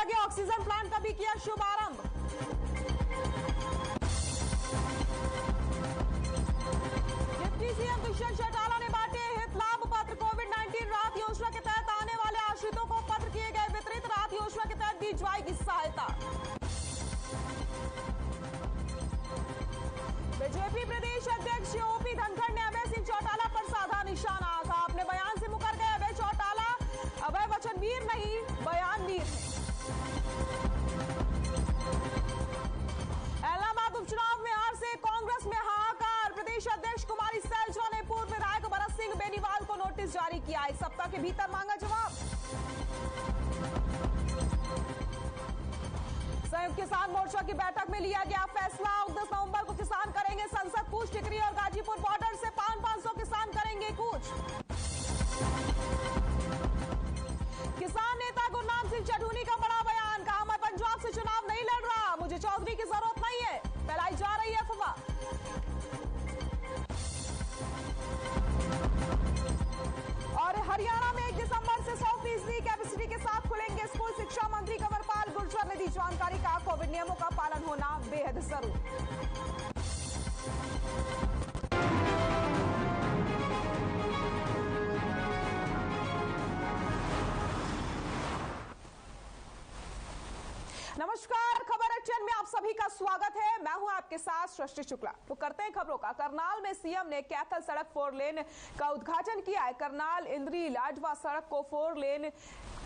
लगे oxygen plant का भी किया शुभारंभ। डिप्टी सीएम दुष्यंत चौटाला ने बांटे हित लाभ पत्र। कोविड-19 राहत योजना के तहत आने वाले आश्रितों को पत्र किए गए वितरित। राहत योजना के तहत दी जाएगी सहायता। बीजेपी प्रदेश अध्यक्ष ओपी धनखड़ ने अभय सिंह चौटाला पर साधा निशाना। कहा अपने बयान से मुकर गए अभय चौटाला, अभय वचनवीर नहीं बयानवीर है। इलाहाबाद उपचुनाव में हार से कांग्रेस में हाहाकार। प्रदेश अध्यक्ष कुमारी सैलजा ने पूर्व विधायक भरत सिंह बेनीवाल को नोटिस जारी किया। 1 सप्ताह के भीतर मांगा जवाब। संयुक्त किसान मोर्चा की बैठक में लिया गया फैसला। 19 नवंबर को किसान करेंगे संसद कूच। टिकरी और गाजीपुर बॉर्डर से 500 किसान करेंगे कूच। किसान नेता गुरनाम सिंह चढ़ूनी का बड़ा बयान। कहा मैं पंजाब से चुनाव नहीं लड़ रहा, मुझे चौधरी की जरूरत नहीं है, फैलाई जा रही है अफवाह। और हरियाणा में 1 दिसंबर से 100% कैपेसिटी के साथ खुलेंगे स्कूल। शिक्षा मंत्री कंवरपाल गुर्जर ने दी जानकारी। कहा कोविड नियमों का पालन होना बेहद जरूरी। नमस्कार, खबर एक्शन में आप सभी का स्वागत है। मैं हूं आपके साथ सृष्टि शुक्ला। तो करते हैं खबरों का। करनाल में सीएम ने कैथल सड़क 4 लेन का उद्घाटन किया है। करनाल इंद्री लाडवा सड़क को 4 लेन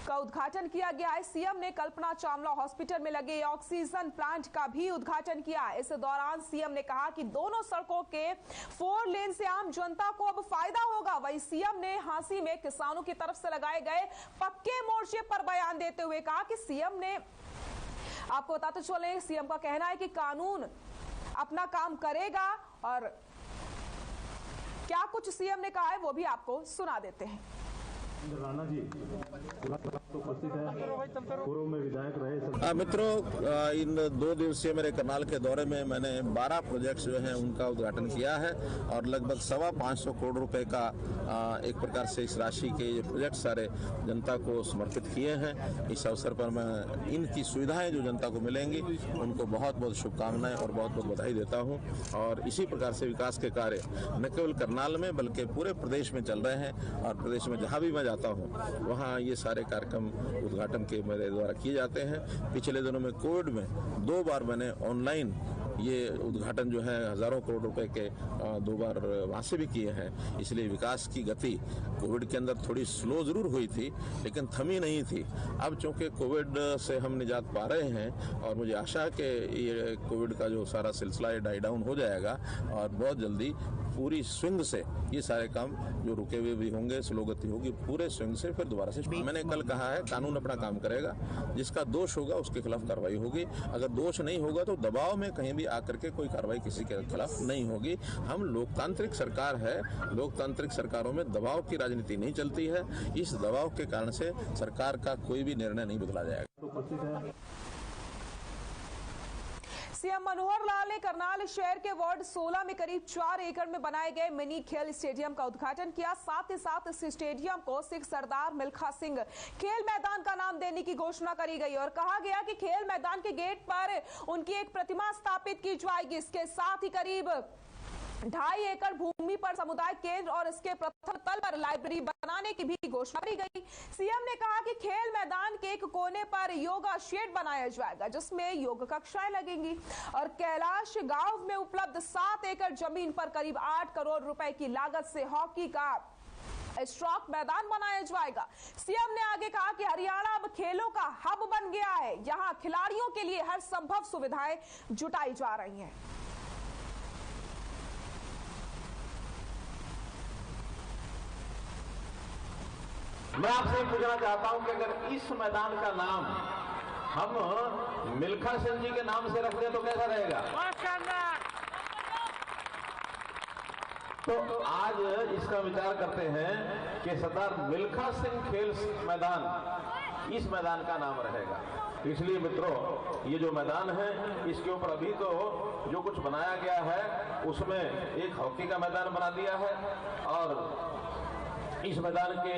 का उद्घाटन किया गया है। सीएम ने कल्पना चावला हॉस्पिटल में लगे ऑक्सीजन प्लांट का भी उद्घाटन किया है। इस दौरान सीएम ने कहा कि दोनों सड़कों के 4 लेन से आम जनता को अब फायदा होगा। वहीं सीएम ने हांसी में किसानों की तरफ से लगाए गए पक्के मोर्चे पर बयान देते हुए कहा कि सीएम ने, आपको बताते चले, सीएम का कहना है कि कानून अपना काम करेगा। और क्या कुछ सीएम ने कहा है वो भी आपको सुना देते हैं। राणा जी तो उपस्थित है, पूर्व में विधायक रहे। मित्रों, इन 2 दिवसीय मेरे करनाल के दौरे में मैंने 12 प्रोजेक्ट्स जो हैं उनका उद्घाटन किया है और लगभग 525 करोड़ रुपए का एक प्रकार से इस राशि के ये प्रोजेक्ट सारे जनता को समर्पित किए हैं। इस अवसर पर मैं इनकी सुविधाएं जो जनता को मिलेंगी उनको बहुत बहुत शुभकामनाएं और बहुत बहुत बधाई देता हूँ। और इसी प्रकार से विकास के कार्य न केवल करनाल में बल्कि पूरे प्रदेश में चल रहे हैं। और प्रदेश में जहाँ भी मैं जाता हूँ वहाँ ये सारे कार्यक्रम उद्घाटन के मेरे द्वारा किए जाते हैं। पिछले दिनों में कोविड में 2 बार मैंने ऑनलाइन ये उद्घाटन जो है हजारों करोड़ रुपए के 2 बार वहाँ से भी किए हैं। इसलिए विकास की गति कोविड के अंदर थोड़ी स्लो जरूर हुई थी लेकिन थमी नहीं थी। अब चूंकि कोविड से हम निजात पा रहे हैं और मुझे आशा है कि ये कोविड का जो सारा सिलसिला डाई डाउन हो जाएगा और बहुत जल्दी पूरी स्विंग से ये सारे काम जो रुके हुए भी होंगे, स्लो गति होगी, पूरे स्विंग से फिर दोबारा से। मैंने कल कहा है कानून अपना काम करेगा, जिसका दोष होगा उसके खिलाफ कार्रवाई होगी। अगर दोष नहीं होगा तो दबाव में कहीं भी आकर के कोई कार्रवाई किसी के खिलाफ नहीं होगी। हम लोकतांत्रिक सरकार है, लोकतांत्रिक सरकारों में दबाव की राजनीति नहीं चलती है। इस दबाव के कारण से सरकार का कोई भी निर्णय नहीं बदला जाएगा। सीएम मनोहर लाल ने करनाल शहर के वार्ड 16 में करीब 4 एकड़ में बनाए गए मिनी खेल स्टेडियम का उद्घाटन किया। साथ ही साथ इस स्टेडियम को सिख सरदार मिल्खा सिंह खेल मैदान का नाम देने की घोषणा करी गई और कहा गया कि खेल मैदान के गेट पर उनकी एक प्रतिमा स्थापित की जाएगी। इसके साथ ही करीब 2.5 एकड़ भूमि पर समुदाय केंद्र और इसके प्रथम तल पर लाइब्रेरी बनाने की भी घोषणा की गई। सीएम ने कहा कि खेल मैदान के एक कोने पर योगा शेड बनाया जाएगा जिसमें योग कक्षाएं लगेंगी और कैलाश गांव में उपलब्ध 7 एकड़ जमीन पर करीब 8 करोड़ रुपए की लागत से हॉकी का स्ट्रोक मैदान बनाया जाएगा। सीएम ने आगे कहा कि हरियाणा अब खेलों का हब बन गया है, यहाँ खिलाड़ियों के लिए हर संभव सुविधाएं जुटाई जा रही हैं। मैं आपसे पूछना चाहता हूं कि अगर इस मैदान का नाम हम मिल्खा सिंह जी के नाम से रख दें तो कैसा रहेगा? तो आज इसका विचार करते हैं कि सरदार मिल्खा सिंह खेल मैदान इस मैदान का नाम रहेगा। इसलिए मित्रों, ये जो मैदान है इसके ऊपर अभी तो जो कुछ बनाया गया है उसमें एक हॉकी का मैदान बना दिया है और इस मैदान के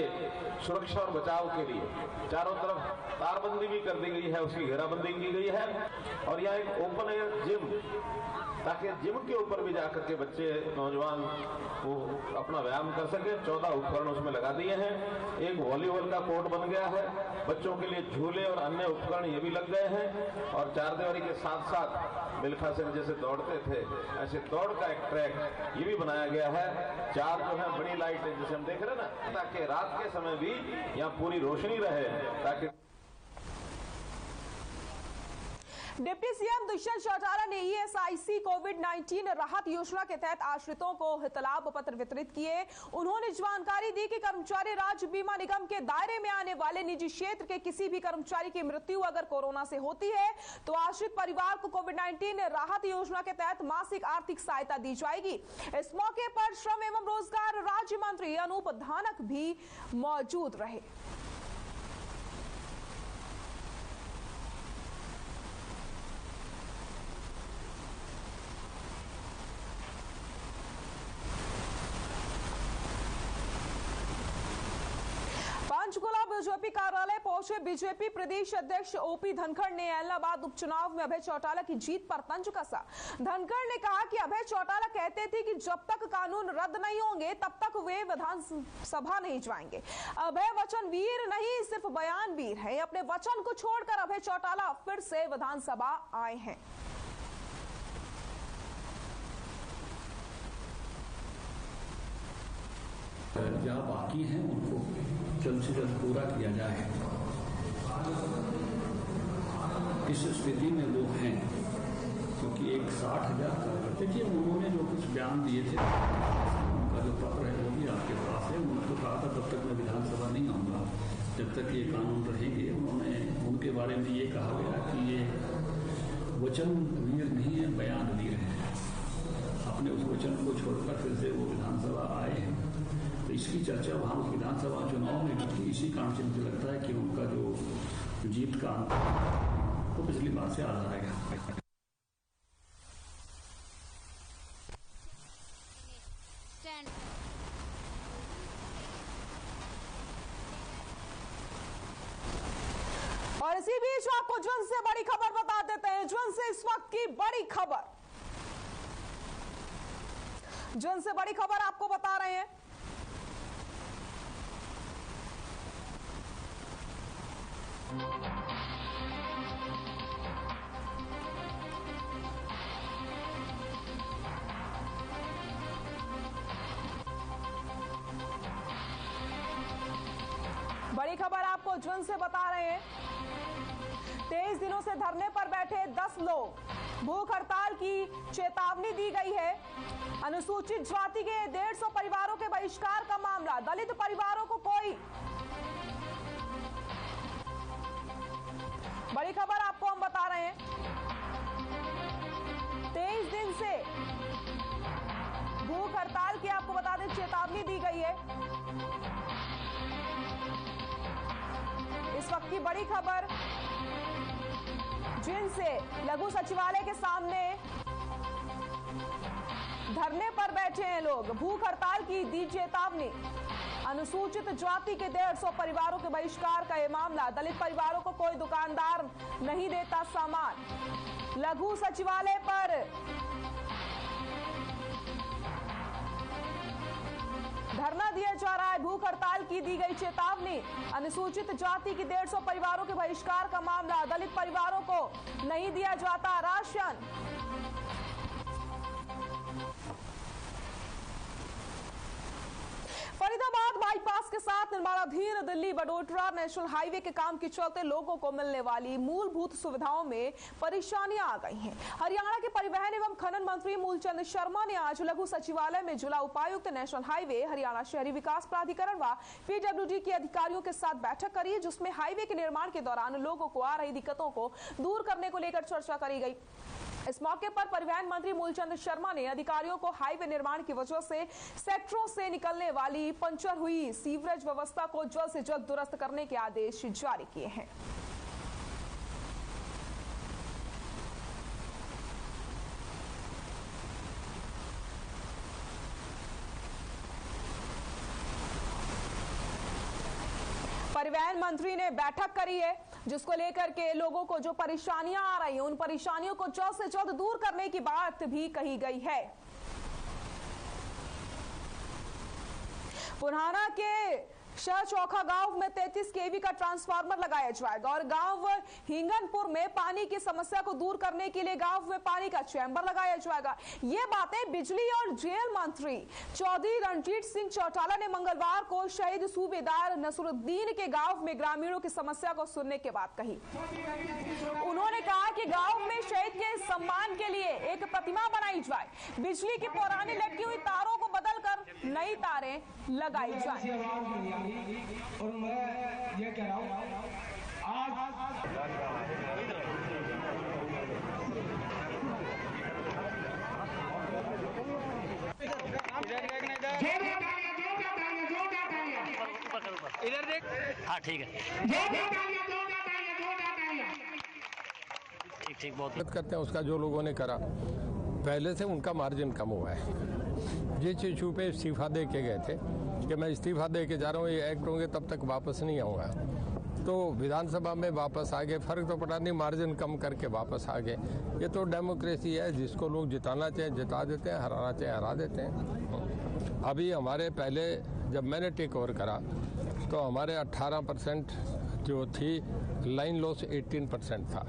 सुरक्षा और बचाव के लिए चारों तरफ तारबंदी भी कर दी गई है, उसकी घेराबंदी की गई है और यहाँ एक ओपन एयर जिम, ताकि जिम के ऊपर भी जाकर के बच्चे नौजवान वो अपना व्यायाम कर सके। 14 उपकरण उसमें लगा दिए हैं। एक वॉलीबॉल का कोर्ट बन गया है, बच्चों के लिए झूले और अन्य उपकरण ये भी लग गए हैं और चारदीवारी के साथ साथ मिल्खा सिंह जैसे दौड़ते थे ऐसे दौड़ का एक ट्रैक ये भी बनाया गया है। 4 जो है बड़ी लाइटें जैसे हम देख रहे हैं ना, ताकि रात के समय भी यहाँ पूरी रोशनी रहे, ताकि डिप्टी सीएम दुष्यंत चौटाला ने ईएसआईसी कोविड-19 राहत योजना के तहत आश्रितों को हितलाभ पत्र वितरित किए। उन्होंने जानकारी दी कि कर्मचारी राज्य बीमा निगम के दायरे में आने वाले निजी क्षेत्र के किसी भी कर्मचारी की मृत्यु अगर कोरोना से होती है तो आश्रित परिवार को कोविड-19 राहत योजना के तहत मासिक आर्थिक सहायता दी जाएगी। इस मौके पर श्रम एवं रोजगार राज्य मंत्री अनूप धानक भी मौजूद रहे। पंचकुला बीजेपी कार्यालय पहुंचे बीजेपी प्रदेश अध्यक्ष ओपी धनखड़ ने इलाहाबाद उपचुनाव में अभय चौटाला की जीत पर तंज कसा। धनखड़ ने कहा कि अभय चौटाला कहते थे कि जब तक कानून रद्द नहीं होंगे तब तक वे विधानसभा नहीं जाएंगे। अभय वचन वीर नहीं, सिर्फ बयान वीर है। अपने वचन को छोड़कर अभय चौटाला फिर से विधानसभा आए हैं। जहाँ बाकी हैं उनको जल्द से जल्द पूरा किया जाए। इस स्थिति में वो हैं क्योंकि एक 60,000 कार्यकर्ता, देखिए उन्होंने जो कुछ बयान दिए थे, उनका जो पत्र है वो भी आपके पास है। उन्होंने तो कहा था तब तक मैं विधानसभा नहीं आऊँगा जब तक ये कानून रहेंगे। उन्होंने उनके बारे में ये कहा गया कि ये वचन वीर नहीं है, बयान वीर है। अपने उस वचन को छोड़कर फिर से वो विधानसभा आए हैं। तो इसकी चर्चा वहाँ उस विधानसभा चुनाव में की। इसी कारण से मुझे लगता है कि उनका जो जीत का अंक वो पिछली बार से आधा रहेगा। और इसी बीच आपको जुन से बड़ी खबर बता देते हैं। जुन से इस वक्त की बड़ी खबर, जुन से बड़ी खबर आपको बता रहे हैं। बड़ी खबर आपको जुन से बता रहे हैं। 23 दिनों से धरने पर बैठे 10 लोग, भूख हड़ताल की चेतावनी दी गई है। अनुसूचित जाति के 150 परिवारों के बहिष्कार का मामला, दलित परिवारों को कोई। बड़ी खबर आपको हम बता रहे हैं। 23 दिन से भूख हड़ताल की आपको बता दें चेतावनी दी गई है। इस वक्त की बड़ी खबर, जिनसे लघु सचिवालय के सामने धरने पर बैठे हैं लोग, भूख हड़ताल की दी चेतावनी। अनुसूचित जाति के 150 परिवारों के बहिष्कार का यह मामला, दलित परिवारों को कोई दुकानदार नहीं देता सामान। लघु सचिवालय पर धरना दिया जा रहा है। भूख हड़ताल की दी गई चेतावनी। अनुसूचित जाति की 150 परिवारों के बहिष्कार का मामला, दलित परिवारों को नहीं दिया जाता राशन। फरीदाबाद बाईपास के साथ निर्माणाधीन दिल्ली बडोदरा नेशनल हाईवे के काम के चलते लोगों को मिलने वाली मूलभूत सुविधाओं में परेशानियां आ गई हैं। हरियाणा के परिवहन एवं खनन मंत्री मूलचंद शर्मा ने आज लघु सचिवालय में जिला उपायुक्त, नेशनल हाईवे, हरियाणा शहरी विकास प्राधिकरण व पीडब्ल्यूडी के अधिकारियों के साथ बैठक करी, जिसमें हाईवे के निर्माण के दौरान लोगों को आ रही दिक्कतों को दूर करने को लेकर चर्चा करी गई। इस मौके पर परिवहन मंत्री मूलचंद शर्मा ने अधिकारियों को हाईवे निर्माण की वजह से सेक्टरों से निकलने वाली पंचर हुई सीवरेज व्यवस्था को जल्द से जल्द दुरुस्त करने के आदेश जारी किए हैं। परिवहन मंत्री ने बैठक करी है, जिसको लेकर के लोगों को जो परेशानियां आ रही हैं उन परेशानियों को जल्द से जल्द दूर करने की बात भी कही गई है। पुराना के चौखा गांव में 33 केवी का ट्रांसफार्मर लगाया जाएगा और गांव हिंगनपुर में पानी की समस्या को दूर करने के लिए गांव में पानी का चैम्बर लगाया जाएगा। ये बातें बिजली और जेल मंत्री चौधरी रणजीत सिंह चौटाला ने मंगलवार को शहीद सूबेदार नसरुद्दीन के गांव में ग्रामीणों की समस्या को सुनने के बाद कही। उन्होंने कहा कि गांव में शहीद के सम्मान के लिए एक प्रतिमा बनाई जाए, बिजली की पुरानी लटकी हुई तारों को बदलकर नई तारें लगाई जाए। और मैं ये कह रहा हूँ इधर देख। हाँ ठीक है, ठीक बहुत करते हैं। उसका जो लोगों ने करा पहले से उनका मार्जिन कम हुआ है। जिस इशू पे इस्तीफा दे के गए थे कि मैं इस्तीफा दे के जा रहा हूँ, ये एक्ट होंगे तब तक वापस नहीं आऊँगा, तो विधानसभा में वापस आ गए। फर्क तो पड़ा नहीं, मार्जिन कम करके वापस आ गए। ये तो डेमोक्रेसी है, जिसको लोग जिताना चाहे जिता देते हैं, हराना चाहे हरा देते हैं। अभी हमारे पहले जब मैंने टेक ओवर करा तो हमारे 18% जो थी लाइन लॉस 18% था,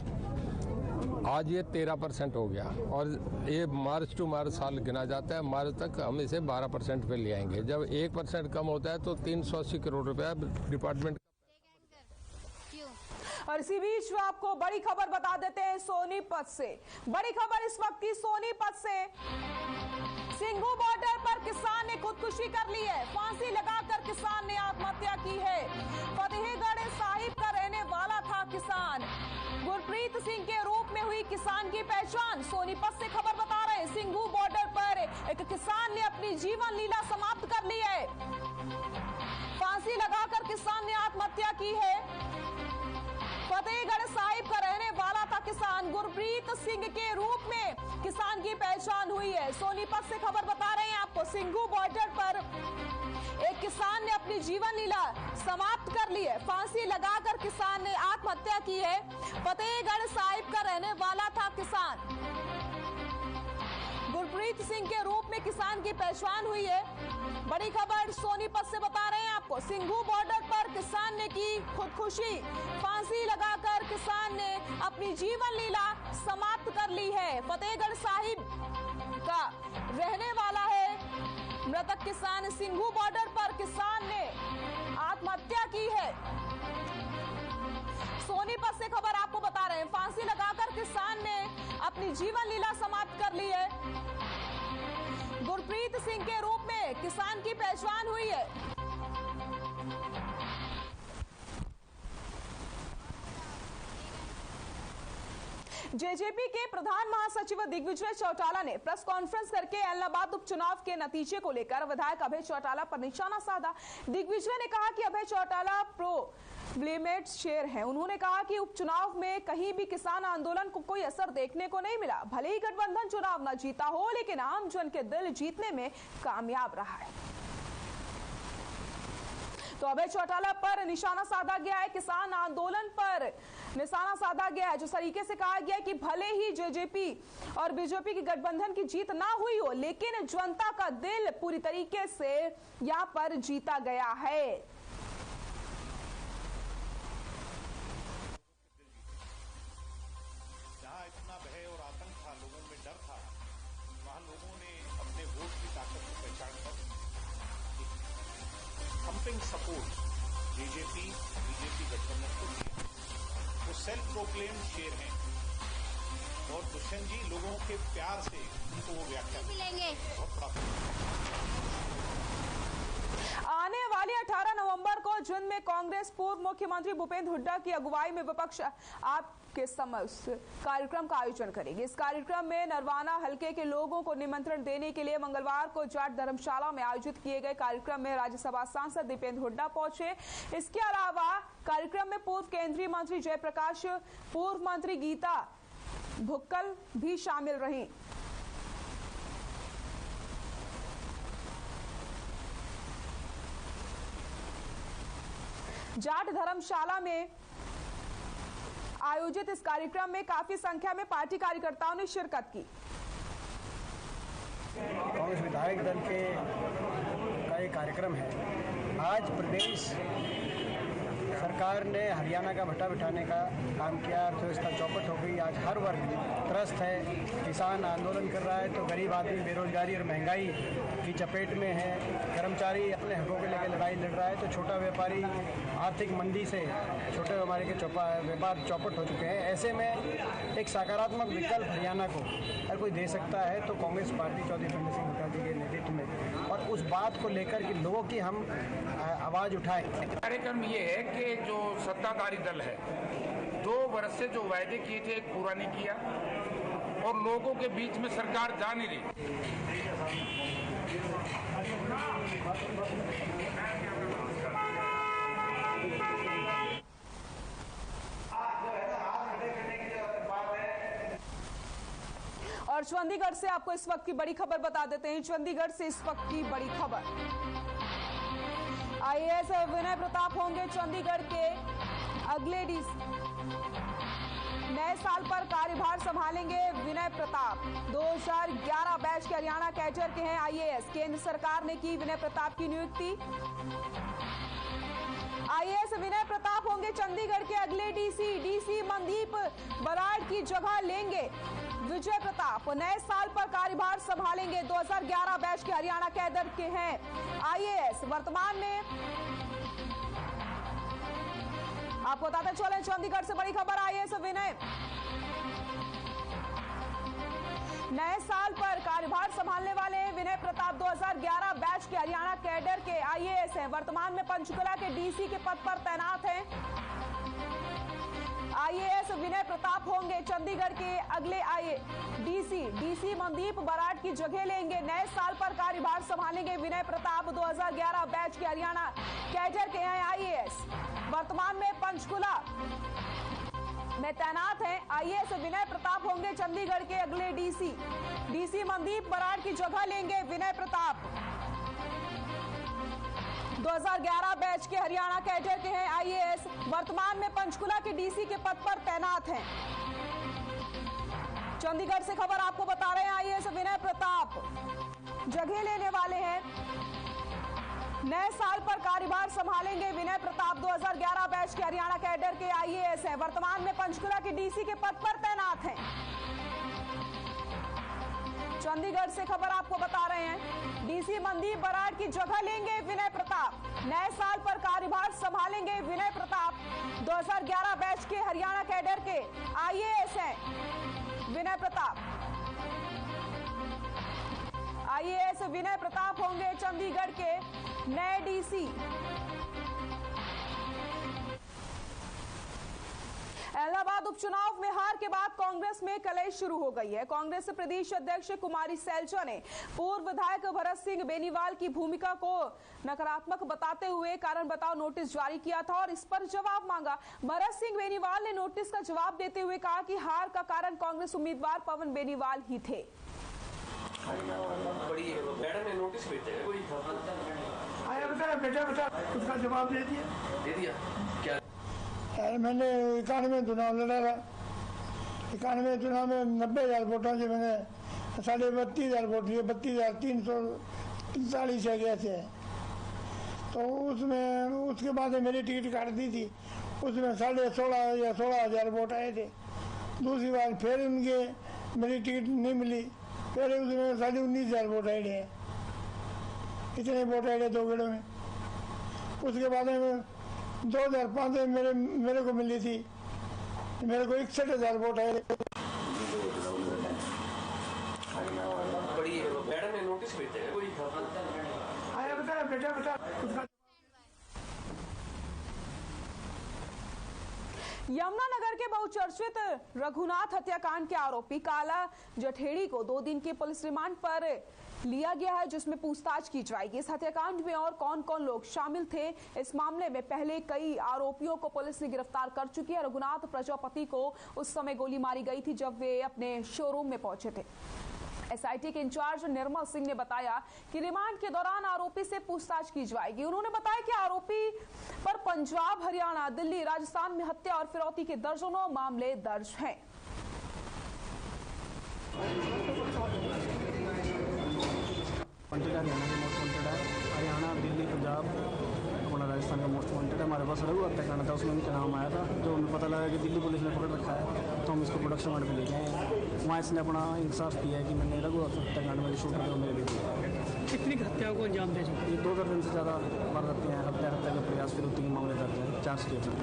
आज ये 13% हो गया और ये मार्च टू मार्च साल गिना जाता है। मार्च तक हम इसे 12% पे ले आएंगे। जब 1% कम होता है तो 380 करोड़ रुपया डिपार्टमेंट। और इसी बीच आपको बड़ी खबर बता देते हैं सोनीपत से। बड़ी खबर इस वक्त की सोनीपत से। सिंघू बॉर्डर पर किसान ने खुदकुशी कर ली है। फांसी लगाकर किसान ने आत्महत्या की है। फतेहगढ़ साहिब का रहने वाला था किसान। गुरप्रीत सिंह के रूप में हुई किसान की पहचान। सोनीपत से खबर बता रहे हैं, सिंघू बॉर्डर पर एक किसान ने अपनी जीवन लीला समाप्त कर ली है। फांसी लगाकर किसान ने आत्महत्या की है। फतेहगढ़ साहिब का रहने वाला था किसान। गुरप्रीत सिंह के रूप में किसान की पहचान हुई है। सोनीपत से खबर बता रहे हैं आपको, सिंघू बॉर्डर पर एक किसान ने अपनी जीवन लीला समाप्त कर ली है। फांसी लगाकर किसान ने आत्महत्या की है। फतेहगढ़ साहिब का रहने वाला था किसान। गुरप्रीत सिंह के रूप में किसान की पहचान हुई है। बड़ी खबर सोनीपत से बता रहे हैं आपको, सिंघू बॉर्डर पर किसान ने की खुदकुशी। फांसी लगाकर किसान ने अपनी जीवन लीला समाप्त कर ली है। फतेहगढ़ साहिब का रहने वाला है मृतक किसान। सिंघू बॉर्डर पर किसान ने आत्महत्या की है। सोनीपत से खबर आपको बता रहे हैं, फांसी लगाकर किसान ने अपनी जीवन लीला समाप्त कर ली है। गुरप्रीत सिंह के रूप में किसान की पहचान हुई है। जेजेपी के प्रधान महासचिव दिग्विजय चौटाला ने प्रेस कॉन्फ्रेंस करके एलनाबाद उपचुनाव के नतीजे को लेकर विधायक अभय चौटाला पर निशाना साधा। दिग्विजय ने कहा कि अभय चौटाला ब्लेमेट शेर हैं। उन्होंने कहा कि उपचुनाव में कहीं भी किसान आंदोलन को कोई असर देखने को नहीं मिला। भले ही गठबंधन चुनाव न जीता हो, लेकिन आम जन के दिल जीतने में कामयाब रहा है। तो अभय चौटाला पर निशाना साधा गया है, किसान आंदोलन पर निशाना साधा गया है। जो तरीके से कहा गया है कि भले ही जेजेपी और बीजेपी की गठबंधन की जीत ना हुई हो, लेकिन जनता का दिल पूरी तरीके से यहाँ पर जीता गया है। जहां इतना भय और आतंक था, लोगों में डर था, वहां लोगों ने अपने वोट की ताकत को पहचान कर थम्पिंग सपोर्ट बीजेपी गठबंधन को दिया। वो सेल्फ प्रोक्लेम्ड शेर हैं और दुष्यंत जी लोगों के प्यार से उनको वो व्याख्या मिलेंगे। बहुत बड़ा आने वाली 18 नवंबर को जिंद में कांग्रेस पूर्व मुख्यमंत्री भूपेंद्र हुड्डा की अगुवाई में विपक्ष आपके समक्ष कार्यक्रम का आयोजन करेगी। इस कार्यक्रम में नरवाना हलके के लोगों को निमंत्रण देने के लिए मंगलवार को जाट धर्मशाला में आयोजित किए गए कार्यक्रम में राज्यसभा सांसद दीपेंद्र हुड्डा पहुंचे। इसके अलावा कार्यक्रम में पूर्व केंद्रीय मंत्री जयप्रकाश, पूर्व मंत्री गीता भुक्कल भी शामिल रही। जाट धर्मशाला में आयोजित इस कार्यक्रम में काफी संख्या में पार्टी कार्यकर्ताओं ने शिरकत की। कांग्रेस विधायक दल का एक कार्यक्रम है। आज प्रदेश सरकार ने हरियाणा का भट्टा बिठाने का काम किया, अर्थव्यवस्था चौपट हो गई। आज हर वर्ग त्रस्त है, किसान आंदोलन कर रहा है तो गरीब आदमी बेरोजगारी और महंगाई की चपेट में है, कर्मचारी अपने हकों के लेकर लड़ाई लड़ रहा है तो छोटा व्यापारी आर्थिक मंदी से छोटे व्यापारी के व्यापार चौपट हो चुके हैं। ऐसे में एक सकारात्मक विकल्प हरियाणा को अगर कोई दे सकता है तो कांग्रेस पार्टी चौधरी बंडा सिंह हुड्डा जी के नेतृत्व में, और उस बात को लेकर कि लोगों की हम आवाज़ उठाएं। कार्यक्रम ये है कि जो सत्ताधारी दल है 2 वर्ष से जो वायदे किए थे एक पूरा नहीं किया और लोगों के बीच में सरकार जा नहीं रही। और चंडीगढ़ से आपको इस वक्त की बड़ी खबर बता देते हैं। चंडीगढ़ से इस वक्त की बड़ी खबर, आईएएस विनय प्रताप होंगे चंडीगढ़ के अगले नए साल पर कार्यभार संभालेंगे विनय प्रताप। 2011 बैच के हरियाणा कैडर के हैं आईएएस। केंद्र सरकार ने की विनय प्रताप की नियुक्ति। आईएएस विनय प्रताप होंगे चंडीगढ़ के अगले डीसी मनदीप बराड़ की जगह लेंगे विजय प्रताप। नए साल पर कार्यभार संभालेंगे। 2011 बैच के हरियाणा कैडर के हैं आईएएस। वर्तमान में आपको बताते चले चंडीगढ़ से बड़ी खबर, आईएएस विनय नए साल पर कार्यभार संभालने वाले हैं विनय प्रताप। 2011 बैच के हरियाणा कैडर के आईएएस हैं। वर्तमान में पंचकुला के डीसी के पद पर तैनात हैं। आईएएस विनय प्रताप होंगे चंडीगढ़ के अगले डीसी मनदीप बराड़ की जगह लेंगे। नए साल पर कार्यभार संभालेंगे विनय प्रताप। 2011 बैच के हरियाणा कैडर के हैं आईएएस। वर्तमान में पंचकुला में तैनात हैं। आईएएस विनय प्रताप होंगे चंडीगढ़ के अगले डीसी मनदीप बराड़ की जगह लेंगे विनय प्रताप। 2011 बैच के हरियाणा कैडर के हैं आईएएस। वर्तमान में पंचकुला के डीसी के पद पर तैनात हैं। चंडीगढ़ से खबर आपको बता रहे हैं, आईएएस विनय प्रताप जगह लेने वाले हैं। नए साल पर कार्यभार संभालेंगे विनय प्रताप। 2011 बैच के हरियाणा कैडर के आईएएस हैं। वर्तमान में पंचकुला के डीसी के पद पर तैनात हैं। चंडीगढ़ से खबर आपको बता रहे हैं, डीसी मनदीप बराड़ की जगह लेंगे विनय प्रताप। नए साल पर कार्यभार संभालेंगे विनय प्रताप। 2011 बैच के हरियाणा कैडर के आईएएस हैं विनय प्रताप। आईएएस विनय प्रताप होंगे चंडीगढ़ के नए डीसी। इलाहाबाद उपचुनाव में हार के बाद कांग्रेस में कलह शुरू हो गई है। कांग्रेस प्रदेश अध्यक्ष कुमारी सैलजा ने पूर्व विधायक भरत सिंह बेनीवाल की भूमिका को नकारात्मक बताते हुए कारण बताओ नोटिस जारी किया था और इस पर जवाब मांगा। भरत सिंह बेनीवाल ने नोटिस का जवाब देते हुए कहा कि हार का कारण कांग्रेस उम्मीदवार पवन बेनीवाल ही थे। मैडम ने नोटिस बेटा उसका जवाब दे दिया क्या? मैंने 91 चुनाव लड़ा था। 91 चुनाव में 90,000 वोटों से मैंने 32,500 वोट दिए, 32,343 गए थे। तो उसमें उसके बाद मेरी टिकट काट दी थी, उसमें 16,500 या 16,000 वोट आए थे। दूसरी बार फिर उनके मेरी टिकट नहीं मिली, फिर उसमें 19,500 वोट आए थे। इतने वोट आए थे 2 गेड़ों में। उसके बाद में 2005 में मेरे को मिली थी, मेरे को 61,000 वोट आए। मैडम ने नोटिस आया बेटा उसका। यमुनानगर के बहुचर्चित रघुनाथ हत्याकांड के आरोपी काला जठेड़ी को 2 दिन के पुलिस रिमांड पर लिया गया है, जिसमें पूछताछ की जाएगी। इस हत्याकांड में और कौन कौन लोग शामिल थे, इस मामले में पहले कई आरोपियों को पुलिस ने गिरफ्तार कर चुकी है। रघुनाथ प्रजापति को उस समय गोली मारी गई थी जब वे अपने शोरूम में पहुंचे थे। एसआईटी के इंचार्ज निर्मल सिंह ने बताया कि रिमांड के दौरान आरोपी से पूछताछ की जाएगी। उन्होंने बताया कि आरोपी पर पंजाब, हरियाणा, दिल्ली, राजस्थान में हत्या और फिरौती के दर्जनों मामले दर्ज हैं। हरियाणा, दिल्ली, पंजाब, अपना राजस्थान का मोस्ट वांटेड है। हमारे पास रघु हत्याकांड था, उसमें उनका नाम आया था। जो हमें पता लगा कि दिल्ली पुलिस ने पकड़ रखा है, तो हम इसको प्रोडक्शन वार्ड पे ले गए हैं। वहाँ इसने अपना इंसाफ किया है कि मैंने रघु हत्याकांड में शूटर को मेरे लिए कितनी हत्याओं को अंजाम दे चुके? ये 2 दर्जन से ज़्यादा वारदातें हैं। हत्या का प्रयास, फिरौती के मामले दर्ज हैं 4 स्टेट में।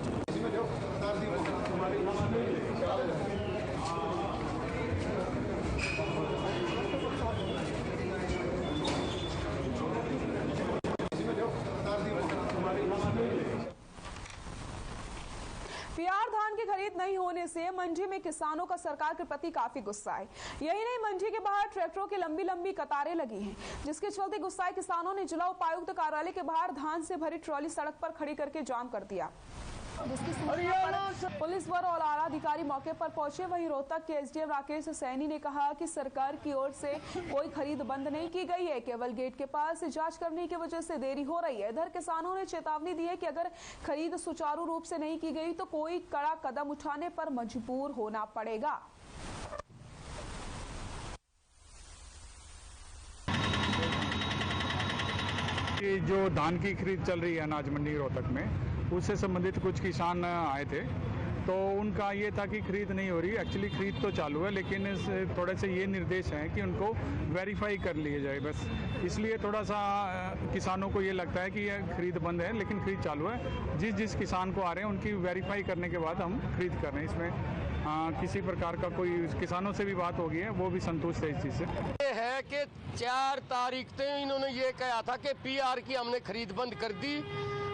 पीआर धान की खरीद नहीं होने से मंडी में किसानों का सरकार के प्रति काफी गुस्सा है। यही नहीं, मंडी के बाहर ट्रैक्टरों की लंबी लंबी कतारें लगी हैं, जिसके चलते गुस्साए किसानों ने जिला उपायुक्त कार्यालय के बाहर धान से भरी ट्रॉली सड़क पर खड़ी करके जाम कर दिया, जिसकी सूचना पर पुलिस व और आला अधिकारी मौके पर पहुंचे। वहीं रोहतक के एसडीएम राकेश सैनी ने कहा कि सरकार की ओर से कोई खरीद बंद नहीं की गई है, केवल गेट के पास जांच करने की वजह से देरी हो रही है। इधर किसानों ने चेतावनी दी है कि अगर खरीद सुचारू रूप से नहीं की गई तो कोई कड़ा कदम उठाने पर मजबूर होना पड़ेगा। जो धान की खरीद चल रही है अनाज मंडी रोहतक में, उससे संबंधित कुछ किसान आए थे, तो उनका ये था कि खरीद नहीं हो रही। एक्चुअली खरीद तो चालू है, लेकिन थोड़े से ये निर्देश हैं कि उनको वेरीफाई कर लिए जाए बस। इसलिए थोड़ा सा किसानों को ये लगता है कि ये खरीद बंद है, लेकिन खरीद चालू है। जिस किसान को आ रहे हैं उनकी वेरीफाई करने के बाद हम खरीद कर रहे हैं। इसमें किसी प्रकार का कोई किसानों से भी बात हो गई है, वो भी संतुष्ट है इस चीज़ से। ये है कि 4 तारीख से इन्होंने ये कहा था कि पीआर की हमने खरीद बंद कर दी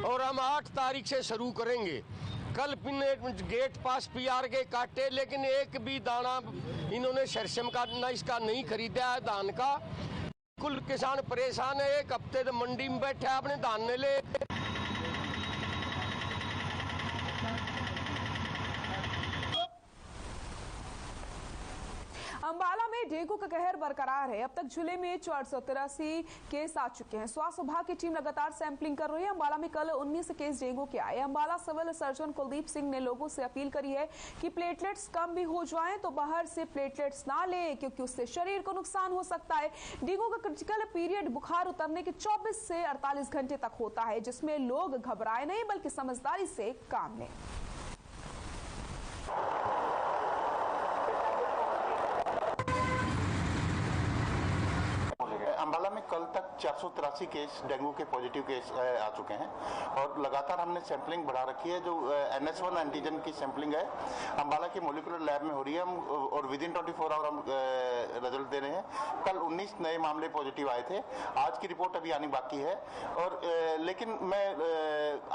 और हम 8 तारीख से शुरू करेंगे। कल गेट पास पीआर के काटे, लेकिन एक भी दाना इन्होंने शरसम का ना इसका नहीं खरीदा है धान का। कुल किसान परेशान है। 1 हफ्ते से मंडी में बैठे अपने धान ने ले। अंबाला में डेंगू का कहर बरकरार है। अब तक जिले में 483 केस आ चुके हैं। स्वास्थ्य विभाग की टीम लगातार सैंपलिंग कर रही है। अंबाला में कल 19 केस डेंगू के आए। अंबाला सिविल सर्जन कुलदीप सिंह ने लोगों से अपील करी है कि प्लेटलेट्स कम भी हो जाएं तो बाहर से प्लेटलेट्स ना लें, क्योंकि उससे शरीर को नुकसान हो सकता है। डेंगू का क्रिटिकल पीरियड बुखार उतरने के 24 से 48 घंटे तक होता है, जिसमें लोग घबराए नहीं बल्कि समझदारी से काम लें। अंबाला में कल तक 483 केस डेंगू के पॉजिटिव केस आ चुके हैं और लगातार हमने सैंपलिंग बढ़ा रखी है। जो NH1 एंटीजन की सैंपलिंग है अंबाला के मोलिकुलर लैब में हो रही है और विद इन 24 आवर हम रिजल्ट दे रहे हैं। कल 19 नए मामले पॉजिटिव आए थे। आज की रिपोर्ट अभी आनी बाकी है। और लेकिन मैं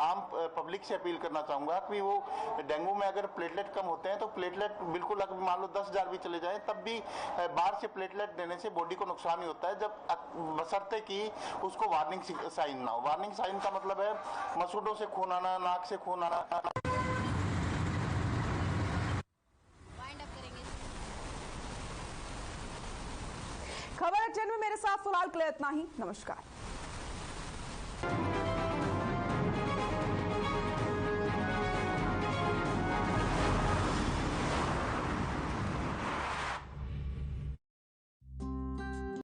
आम पब्लिक से अपील करना चाहूँगा कि वो डेंगू में अगर प्लेटलेट कम होते हैं तो प्लेटलेट बिल्कुल, अगर मान लो 10,000 भी चले जाए तब भी बाहर से प्लेटलेट देने से बॉडी को नुकसान ही होता है, जब बशर्ते कि उसको वार्निंग साइन ना हो। वार्निंग साइन का मतलब है मसूड़ों से खून आना, नाक से खून आना। खबर 10 में मेरे साथ फिलहाल के लिए इतना ही। नमस्कार।